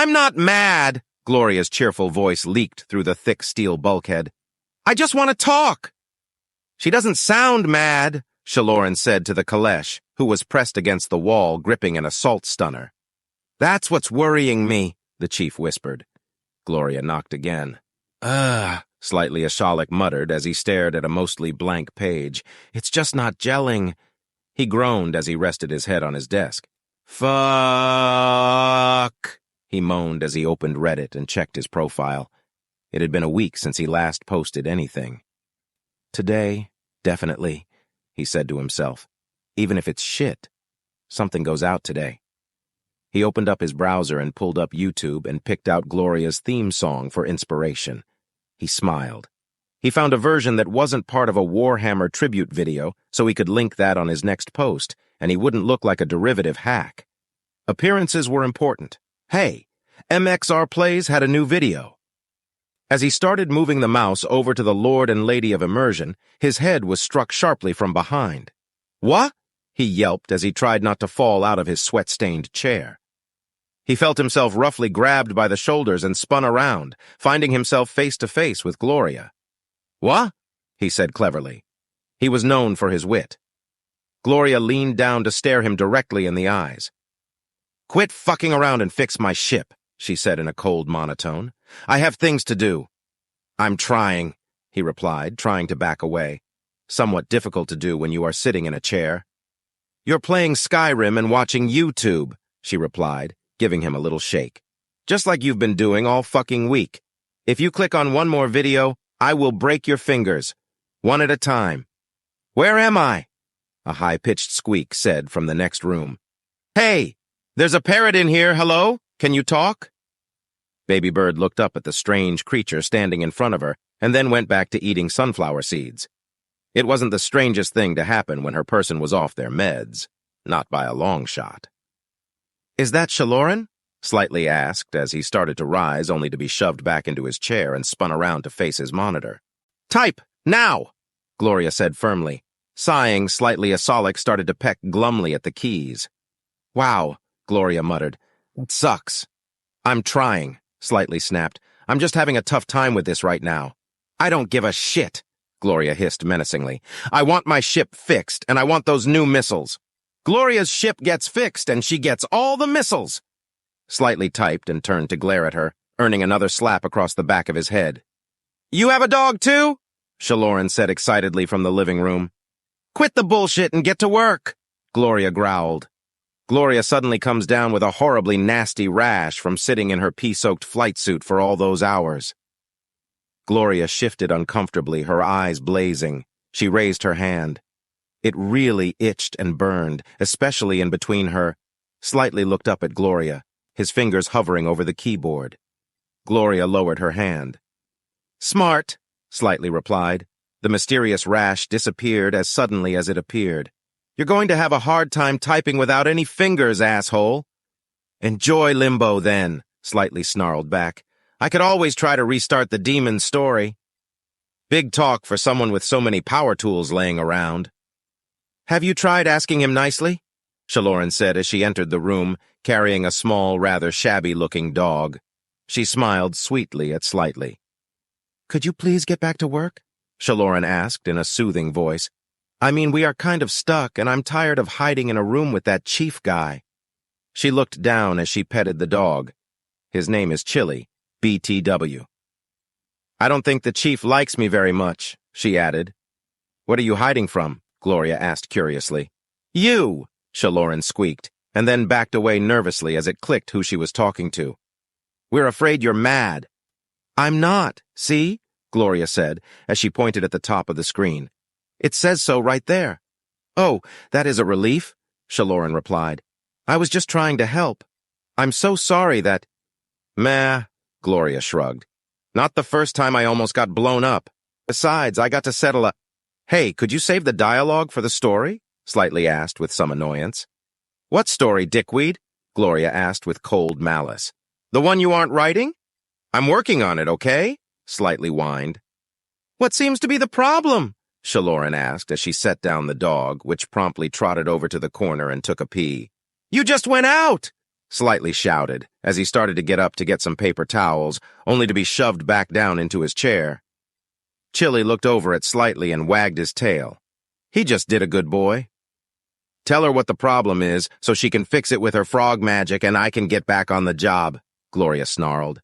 I'm not mad, Gloria's cheerful voice leaked through the thick steel bulkhead. I just want to talk. She doesn't sound mad, Shaloran said to the Kalesh, who was pressed against the wall gripping an assault stunner. That's what's worrying me, the chief whispered. Gloria knocked again. Slightly Ashalik muttered as he stared at a mostly blank page. It's just not gelling. He groaned as he rested his head on his desk. Fuck, he moaned as he opened Reddit and checked his profile. It had been a week since he last posted anything. Today, definitely, he said to himself. Even if it's shit, something goes out today. He opened up his browser and pulled up YouTube and picked out Gloria's theme song for inspiration. He smiled. He found a version that wasn't part of a Warhammer tribute video, so he could link that on his next post, and he wouldn't look like a derivative hack. Appearances were important. Hey, MXR Plays had a new video. As he started moving the mouse over to the Lord and Lady of Immersion, his head was struck sharply from behind. What? He yelped as he tried not to fall out of his sweat-stained chair. He felt himself roughly grabbed by the shoulders and spun around, finding himself face to face with Gloria. What? He said cleverly. He was known for his wit. Gloria leaned down to stare him directly in the eyes. Quit fucking around and fix my ship, she said in a cold monotone. I have things to do. I'm trying, he replied, trying to back away. Somewhat difficult to do when you are sitting in a chair. You're playing Skyrim and watching YouTube, she replied, giving him a little shake. Just like you've been doing all fucking week. If you click on one more video, I will break your fingers. One at a time. Where am I? A high-pitched squeak said from the next room. Hey, there's a parrot in here, hello? Can you talk? Baby Bird looked up at the strange creature standing in front of her and then went back to eating sunflower seeds. It wasn't the strangest thing to happen when her person was off their meds. Not by a long shot. Is that Shaloran? Slightly asked as he started to rise only to be shoved back into his chair and spun around to face his monitor. Type, now! Gloria said firmly. Sighing, Slightly Asolic started to peck glumly at the keys. Wow, Gloria muttered. It sucks. I'm trying, Slightly snapped. I'm just having a tough time with this right now. I don't give a shit, Gloria hissed menacingly. I want my ship fixed, and I want those new missiles. Gloria's ship gets fixed, and she gets all the missiles. Slightly typed and turned to glare at her, earning another slap across the back of his head. You have a dog, too? Shaloran said excitedly from the living room. Quit the bullshit and get to work, Gloria growled. Gloria suddenly comes down with a horribly nasty rash from sitting in her pee-soaked flight suit for all those hours. Gloria shifted uncomfortably, her eyes blazing. She raised her hand. It really itched and burned, especially in between her. Slightly looked up at Gloria, his fingers hovering over the keyboard. Gloria lowered her hand. Smart, Slightly replied. The mysterious rash disappeared as suddenly as it appeared. You're going to have a hard time typing without any fingers, asshole. Enjoy limbo, then, Slightly snarled back. I could always try to restart the demon's story. Big talk for someone with so many power tools laying around. Have you tried asking him nicely? Shaloran said as she entered the room, carrying a small, rather shabby-looking dog. She smiled sweetly at Slightly. Could you please get back to work? Shaloran asked in a soothing voice. I mean, we are kind of stuck, and I'm tired of hiding in a room with that chief guy. She looked down as she petted the dog. His name is Chili, BTW. I don't think the chief likes me very much, she added. What are you hiding from? Gloria asked curiously. You, Shaloran squeaked, and then backed away nervously as it clicked who she was talking to. We're afraid you're mad. I'm not, see? Gloria said, as she pointed at the top of the screen. It says so right there. Oh, that is a relief, Shaloran replied. I was just trying to help. I'm so sorry that... Meh, Gloria shrugged. Not the first time I almost got blown up. Besides, I got to settle a... Hey, could you save the dialogue for the story? Slightly asked with some annoyance. What story, dickweed? Gloria asked with cold malice. The one you aren't writing? I'm working on it, okay? Slightly whined. What seems to be the problem? Shaloran asked as she set down the dog, which promptly trotted over to the corner and took a pee. You just went out! Slightly shouted, as he started to get up to get some paper towels, only to be shoved back down into his chair. Chili looked over at Slightly and wagged his tail. He just did a good boy. Tell her what the problem is so she can fix it with her frog magic and I can get back on the job, Gloria snarled.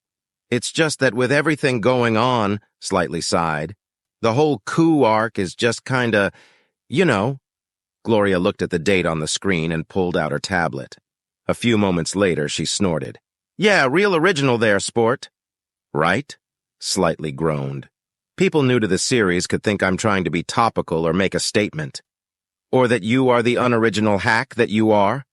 It's just that with everything going on, Slightly sighed, the whole coup arc is just kinda, you know. Gloria looked at the date on the screen and pulled out her tablet. A few moments later, she snorted. Yeah, real original there, sport. Right? Slightly groaned. People new to the series could think I'm trying to be topical or make a statement. Or that you are the unoriginal hack that you are.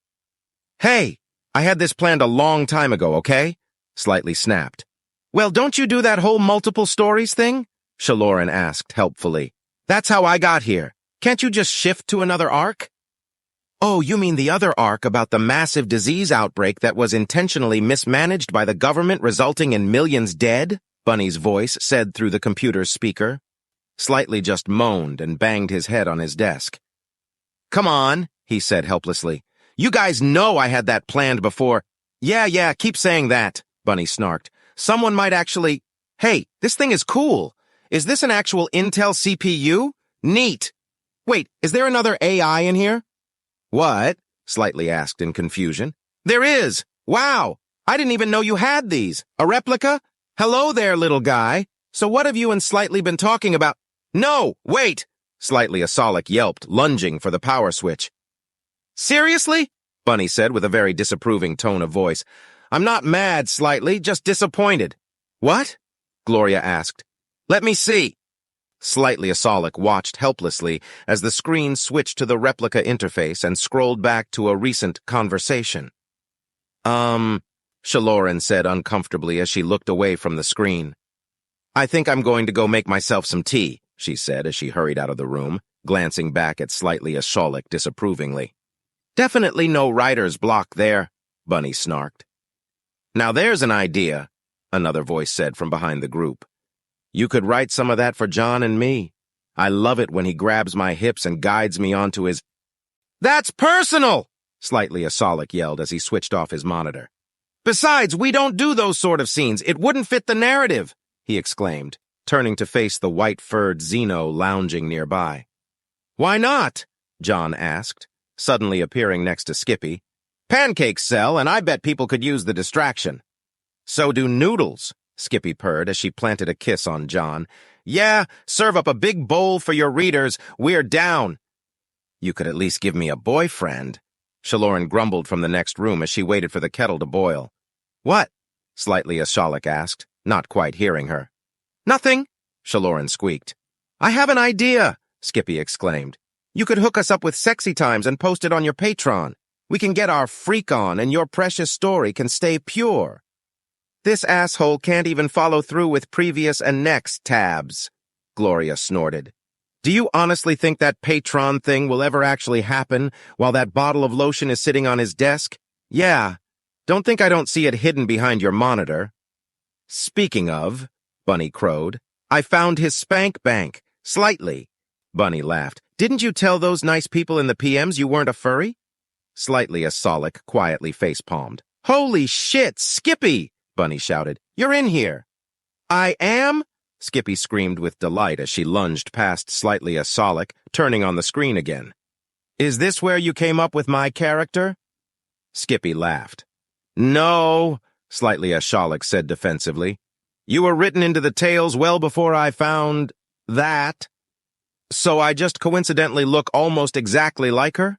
Hey, I had this planned a long time ago, okay? Slightly snapped. Well, don't you do that whole multiple stories thing? Shaloran asked helpfully. That's how I got here. Can't you just shift to another arc? Oh, you mean the other arc about the massive disease outbreak that was intentionally mismanaged by the government resulting in millions dead? Bunny's voice said through the computer's speaker. Slightly just moaned and banged his head on his desk. Come on, he said helplessly. You guys know I had that planned before. Yeah, keep saying that, Bunny snarked. Someone might actually... Hey, this thing is cool. Is this an actual Intel CPU? Neat. Wait, is there another AI in here? What? Slightly asked in confusion. There is! Wow! I didn't even know you had these. A replica? Hello there, little guy. So what have you and Slightly been talking about? No, wait! Slightly Asolic yelped, lunging for the power switch. Seriously? Bunny said with a very disapproving tone of voice. I'm not mad, Slightly, just disappointed. What? Gloria asked. Let me see. Slightly Asolic watched helplessly as the screen switched to the replica interface and scrolled back to a recent conversation. Shaloran said uncomfortably as she looked away from the screen. I think I'm going to go make myself some tea, she said as she hurried out of the room, glancing back at Slightly Asolic disapprovingly. Definitely no writer's block there, Bunny snarked. Now there's an idea, another voice said from behind the group. You could write some of that for John and me. I love it when he grabs my hips and guides me onto his... That's personal! Slightly Asolic yelled as he switched off his monitor. Besides, we don't do those sort of scenes. It wouldn't fit the narrative, he exclaimed, turning to face the white-furred Xeno lounging nearby. Why not? John asked, suddenly appearing next to Skippy. Pancakes sell, and I bet people could use the distraction. So do noodles, Skippy purred as she planted a kiss on John. Yeah, serve up a big bowl for your readers. We're down. You could at least give me a boyfriend. Shaloran grumbled from the next room as she waited for the kettle to boil. What? Slightly Asolic asked, not quite hearing her. Nothing, Shaloran squeaked. I have an idea, Skippy exclaimed. You could hook us up with sexy times and post it on your Patreon. We can get our freak on and your precious story can stay pure. This asshole can't even follow through with previous and next tabs, Gloria snorted. Do you honestly think that Patreon thing will ever actually happen while that bottle of lotion is sitting on his desk? Yeah. Don't think I don't see it hidden behind your monitor. Speaking of, Bunny crowed, I found his spank bank, Slightly. Bunny laughed. Didn't you tell those nice people in the PMs you weren't a furry? Slightly Asolic quietly face-palmed. Holy shit, Skippy! Bunny shouted. You're in here. I am? Skippy screamed with delight as she lunged past Slightly Asolic, turning on the screen again. Is this where you came up with my character? Skippy laughed. No, Slightly Asolic said defensively. You were written into the tales well before I found that. So I just coincidentally look almost exactly like her?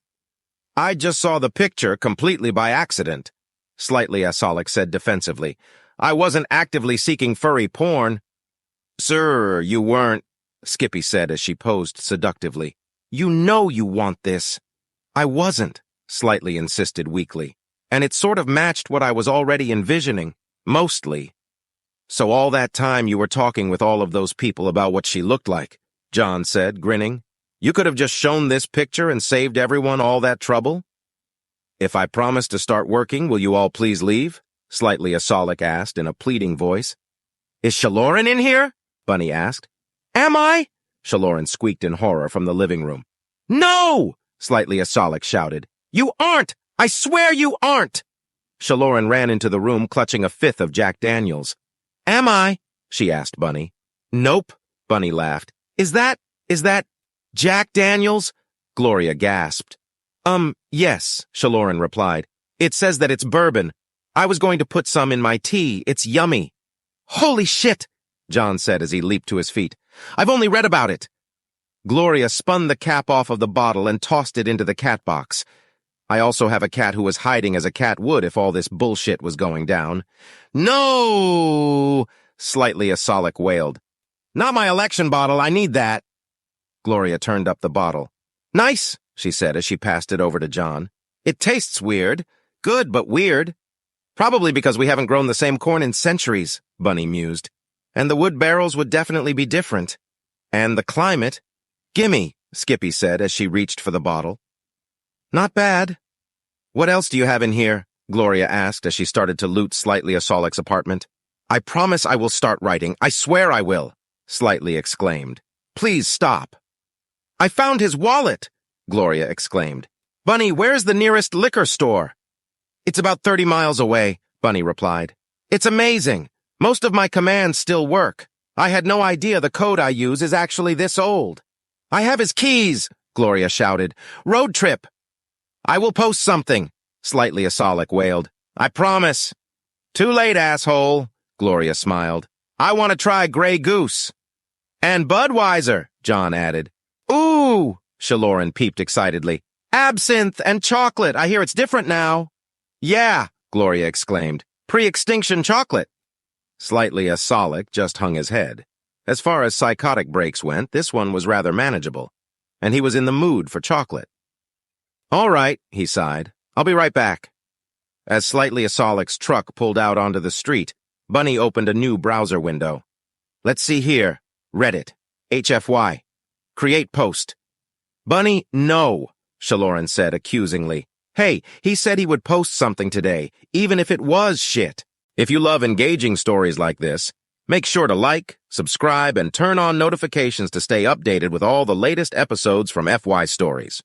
I just saw the picture completely by accident, Slightly Asolic said defensively. I wasn't actively seeking furry porn. Sir, you weren't, Skippy said as she posed seductively. You know you want this. I wasn't, Slightly insisted weakly, and it sort of matched what I was already envisioning, mostly. So all that time you were talking with all of those people about what she looked like, John said, grinning. You could have just shown this picture and saved everyone all that trouble? If I promise to start working, will you all please leave? Slightly Asolic asked in a pleading voice. Is Shaloran in here? Bunny asked. Am I? Shaloran squeaked in horror from the living room. No! Slightly Asolic shouted. You aren't! I swear you aren't! Shaloran ran into the room clutching a fifth of Jack Daniels. Am I? She asked Bunny. Nope, Bunny laughed. Is that Jack Daniels? Gloria gasped. Yes, Shaloran replied. It says that it's bourbon. I was going to put some in my tea. It's yummy. Holy shit, John said as he leaped to his feet. I've only read about it. Gloria spun the cap off of the bottle and tossed it into the cat box. I also have a cat who was hiding as a cat would if all this bullshit was going down. No! Slightly Asolic wailed. Not my election bottle, I need that. Gloria turned up the bottle. Nice, she said as she passed it over to John. It tastes weird. Good, but weird. Probably because we haven't grown the same corn in centuries, Bunny mused. And the wood barrels would definitely be different. And the climate. Gimme, Skippy said as she reached for the bottle. Not bad. What else do you have in here? Gloria asked as she started to loot Slightly Asolic's apartment. I promise I will start writing. I swear I will, Slightly exclaimed. Please stop. I found his wallet, Gloria exclaimed. Bunny, where's the nearest liquor store? It's about 30 miles away, Bunny replied. It's amazing. Most of my commands still work. I had no idea the code I use is actually this old. I have his keys, Gloria shouted. Road trip. I will post something, Slightly Asolic wailed. I promise. Too late, asshole, Gloria smiled. I want to try Grey Goose. And Budweiser, John added. Ooh, Shaloran peeped excitedly. Absinthe and chocolate. I hear it's different now. Yeah, Gloria exclaimed. Pre-extinction chocolate. Slightly Asolic just hung his head. As far as psychotic breaks went, this one was rather manageable, and he was in the mood for chocolate. All right, he sighed. I'll be right back. As Slightly Asolic's truck pulled out onto the street, Bunny opened a new browser window. Let's see here. Reddit. HFY. Create post. Bunny, no, Shaloran said accusingly. Hey, he said he would post something today, even if it was shit. If you love engaging stories like this, make sure to like, subscribe, and turn on notifications to stay updated with all the latest episodes from FY Stories.